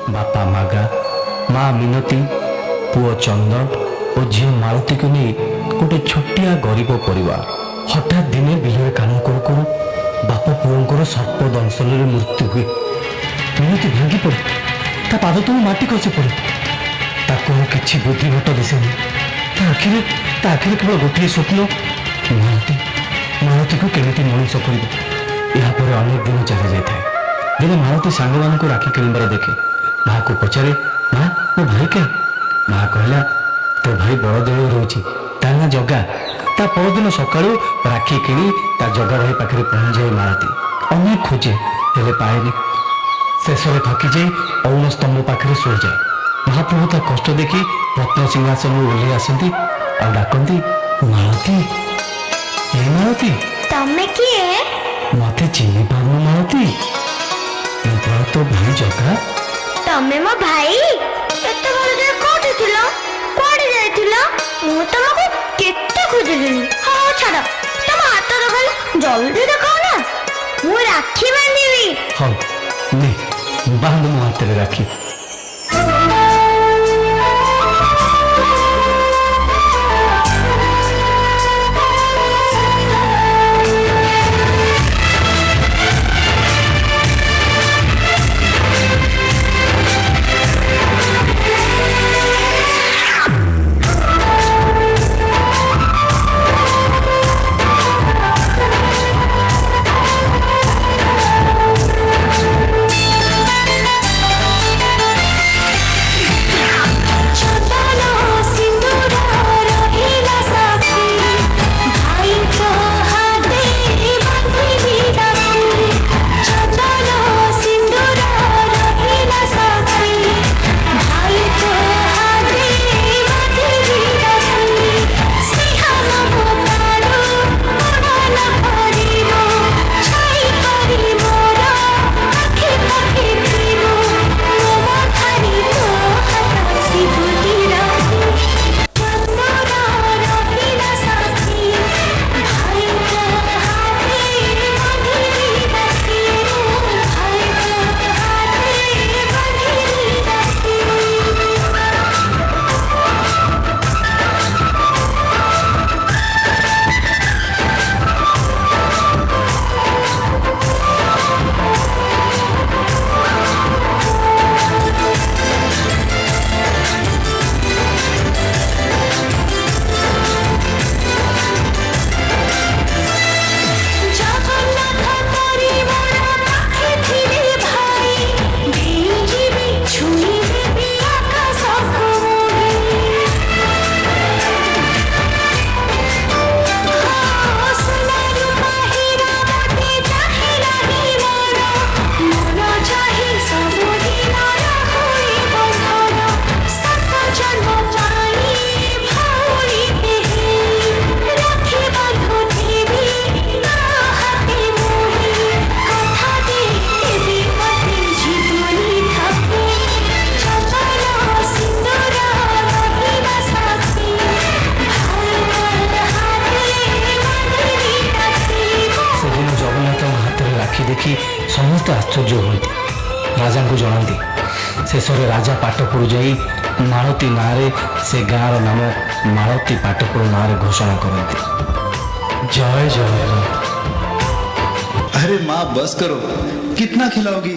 बापा मागा, माँ मिनती, पुओ चंदन और झील मालती को नहीं गोटे छोटिया गरीब परिवार हठात दिने बिल काम करू करू बाप पुओं सर्प दंशन मृत्यु हुए। मिनती भांगी पड़े ता पाद तुम माटी खसी पड़े कि बुद्धिभट दिशेनी आखिरी केवल गोटे स्वप्न मालती मालती को केमी मनीष कर अनेक दिन चली जाए। दिने मालती सांग मान को राखी किणवार देखे माँ को पचारे माँ मो भाई क्या माँ कहला तो भाई बड़देव रोचे ता ना जगा ता परदिन सकाळु राखी किणी ता जगा भाई पाखे पहुंच जाए। मालती अनेक खोजे हेले पाएनि शेष थकी जाए अरुण स्तंभ पाखे शोई जाए। महाप्रभु ता कष्ट देखी रत्न सिंहासन ओह्लि आसती और डाकती मालती ए मालती तमे किए मते चिन्ह पारनु मालती तो भाई जगा तमे मो भाई एते बड़ जे कोठी थिलो कोडी जाइथिलो मु तमको केते खोजलिनी। हां छाड़ तम हाथ रखल जल्दी देखाओ ना मु राखी बांधीबी। हां ने बांध मो हाथ रे राखी। देखी समस्त आश्चर्य होती राजा को जनाती। शेष राजा पाटपुर जाई मालती नारे से गाँव नाम मालती पाटपुर नारे घोषणा करती। जय जय। अरे माँ बस करो, कितना खिलाओगी?